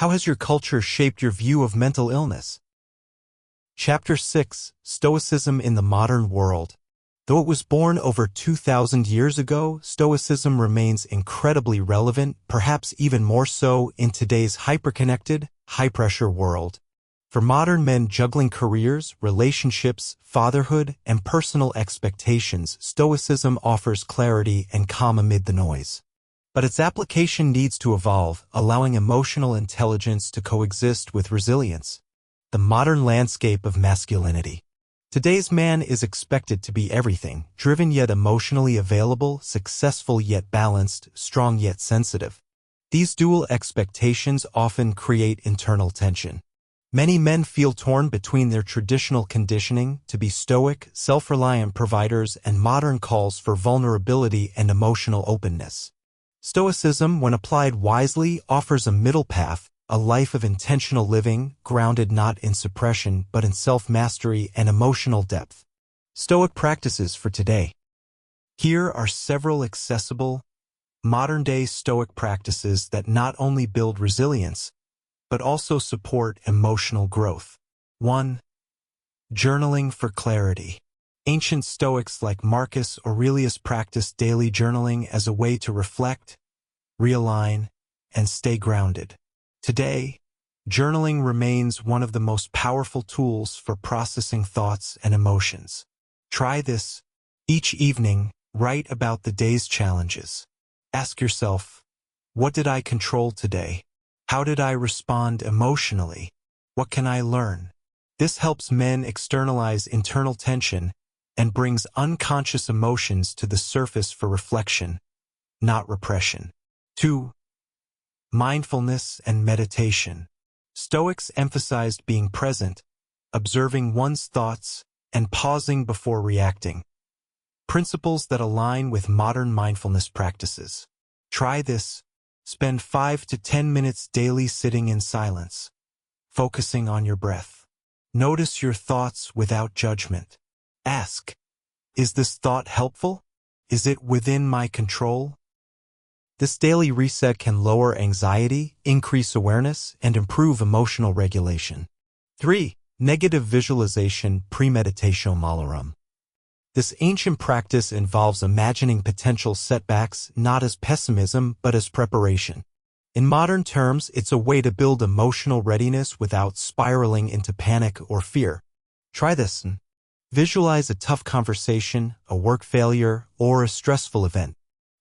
How has your culture shaped your view of mental illness? Chapter 6: Stoicism in the Modern World. Though it was born over 2,000 years ago, Stoicism remains incredibly relevant, perhaps even more so in today's hyperconnected, high-pressure world. For modern men juggling careers, relationships, fatherhood, and personal expectations, Stoicism offers clarity and calm amid the noise. But its application needs to evolve, allowing emotional intelligence to coexist with resilience. The modern landscape of masculinity. Today's man is expected to be everything, driven yet emotionally available, successful yet balanced, strong yet sensitive. These dual expectations often create internal tension. Many men feel torn between their traditional conditioning to be stoic, self-reliant providers and modern calls for vulnerability and emotional openness. Stoicism, when applied wisely, offers a middle path, a life of intentional living, grounded not in suppression but in self-mastery and emotional depth. Stoic practices for today. Here are several accessible, modern-day Stoic practices that not only build resilience, but also support emotional growth. 1. Journaling for clarity. Ancient Stoics like Marcus Aurelius practiced daily journaling as a way to reflect, realign, and stay grounded. Today, journaling remains one of the most powerful tools for processing thoughts and emotions. Try this. Each evening, write about the day's challenges. Ask yourself, what did I control today? How did I respond emotionally? What can I learn? This helps men externalize internal tension and brings unconscious emotions to the surface for reflection, not repression. 2. Mindfulness and meditation. Stoics emphasized being present, observing one's thoughts, and pausing before reacting. Principles that align with modern mindfulness practices. Try this. Spend 5 to 10 minutes daily sitting in silence, focusing on your breath. Notice your thoughts without judgment. Ask, is this thought helpful? Is it within my control? This daily reset can lower anxiety, increase awareness, and improve emotional regulation. 3. Negative visualization, premeditatio malorum. This ancient practice involves imagining potential setbacks not as pessimism but as preparation. In modern terms, it's a way to build emotional readiness without spiraling into panic or fear. Try this. Visualize a tough conversation, a work failure, or a stressful event.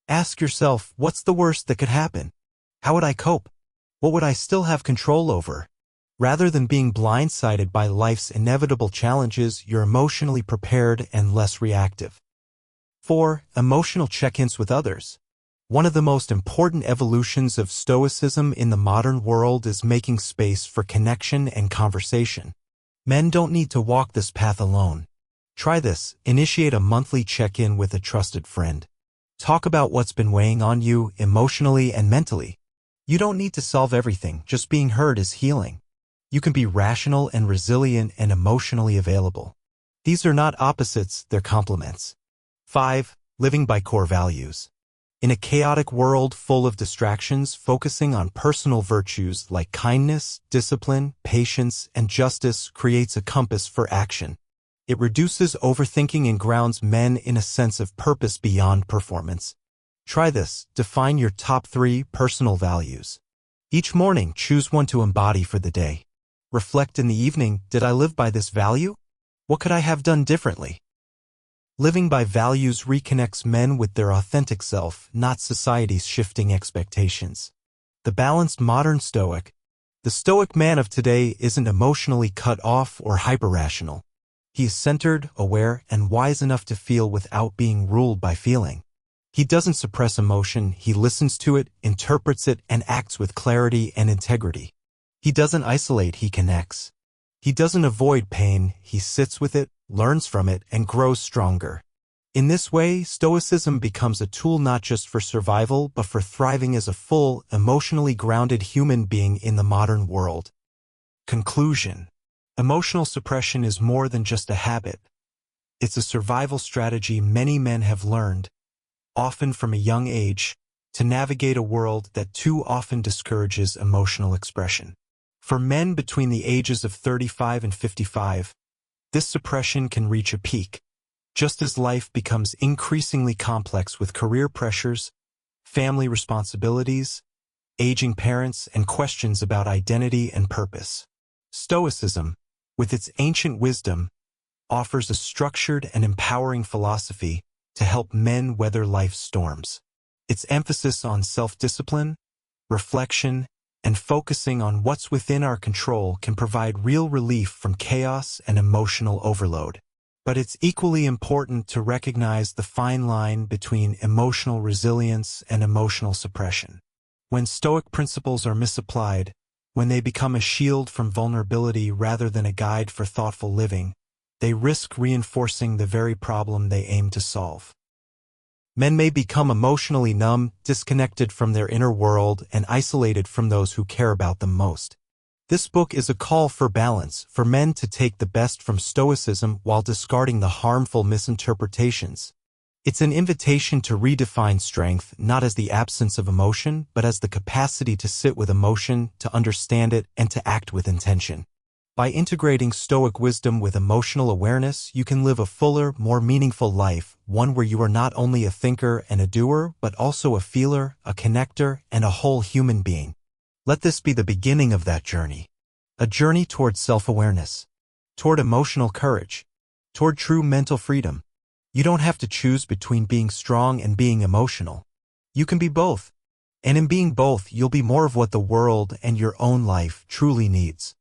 Ask yourself, what's the worst that could happen? How would I cope? What would I still have control over? Rather than being blindsided by life's inevitable challenges, you're emotionally prepared and less reactive. 4. Emotional check-ins with others. One of the most important evolutions of Stoicism in the modern world is making space for connection and conversation. Men don't need to walk this path alone. Try this. Initiate a monthly check-in with a trusted friend. Talk about what's been weighing on you emotionally and mentally. You don't need to solve everything, just being heard is healing. You can be rational and resilient and emotionally available. These are not opposites, they're complements. 5. Living by core values. In a chaotic world full of distractions, focusing on personal virtues like kindness, discipline, patience, and justice creates a compass for action. It reduces overthinking and grounds men in a sense of purpose beyond performance. Try this. Define your top 3 personal values. Each morning, choose one to embody for the day. Reflect in the evening, did I live by this value? What could I have done differently? Living by values reconnects men with their authentic self, not society's shifting expectations. The balanced modern Stoic. The Stoic man of today isn't emotionally cut off or hyper-rational. He is centered, aware, and wise enough to feel without being ruled by feeling. He doesn't suppress emotion, he listens to it, interprets it, and acts with clarity and integrity. He doesn't isolate, he connects. He doesn't avoid pain, he sits with it, learns from it, and grows stronger. In this way, Stoicism becomes a tool not just for survival, but for thriving as a full, emotionally grounded human being in the modern world. Conclusion. Emotional suppression is more than just a habit. It's a survival strategy many men have learned, often from a young age, to navigate a world that too often discourages emotional expression. For men between the ages of 35 and 55, this suppression can reach a peak, just as life becomes increasingly complex with career pressures, family responsibilities, aging parents, and questions about identity and purpose. Stoicism, with its ancient wisdom, offers a structured and empowering philosophy to help men weather life's storms. Its emphasis on self-discipline, reflection, and focusing on what's within our control can provide real relief from chaos and emotional overload. But it's equally important to recognize the fine line between emotional resilience and emotional suppression. When Stoic principles are misapplied, when they become a shield from vulnerability rather than a guide for thoughtful living, they risk reinforcing the very problem they aim to solve. Men may become emotionally numb, disconnected from their inner world, and isolated from those who care about them most. This book is a call for balance, for men to take the best from Stoicism while discarding the harmful misinterpretations. It's an invitation to redefine strength not as the absence of emotion, but as the capacity to sit with emotion, to understand it, and to act with intention. By integrating Stoic wisdom with emotional awareness, you can live a fuller, more meaningful life, one where you are not only a thinker and a doer, but also a feeler, a connector, and a whole human being. Let this be the beginning of that journey. A journey toward self-awareness, toward emotional courage, toward true mental freedom. You don't have to choose between being strong and being emotional. You can be both. And in being both, you'll be more of what the world and your own life truly needs.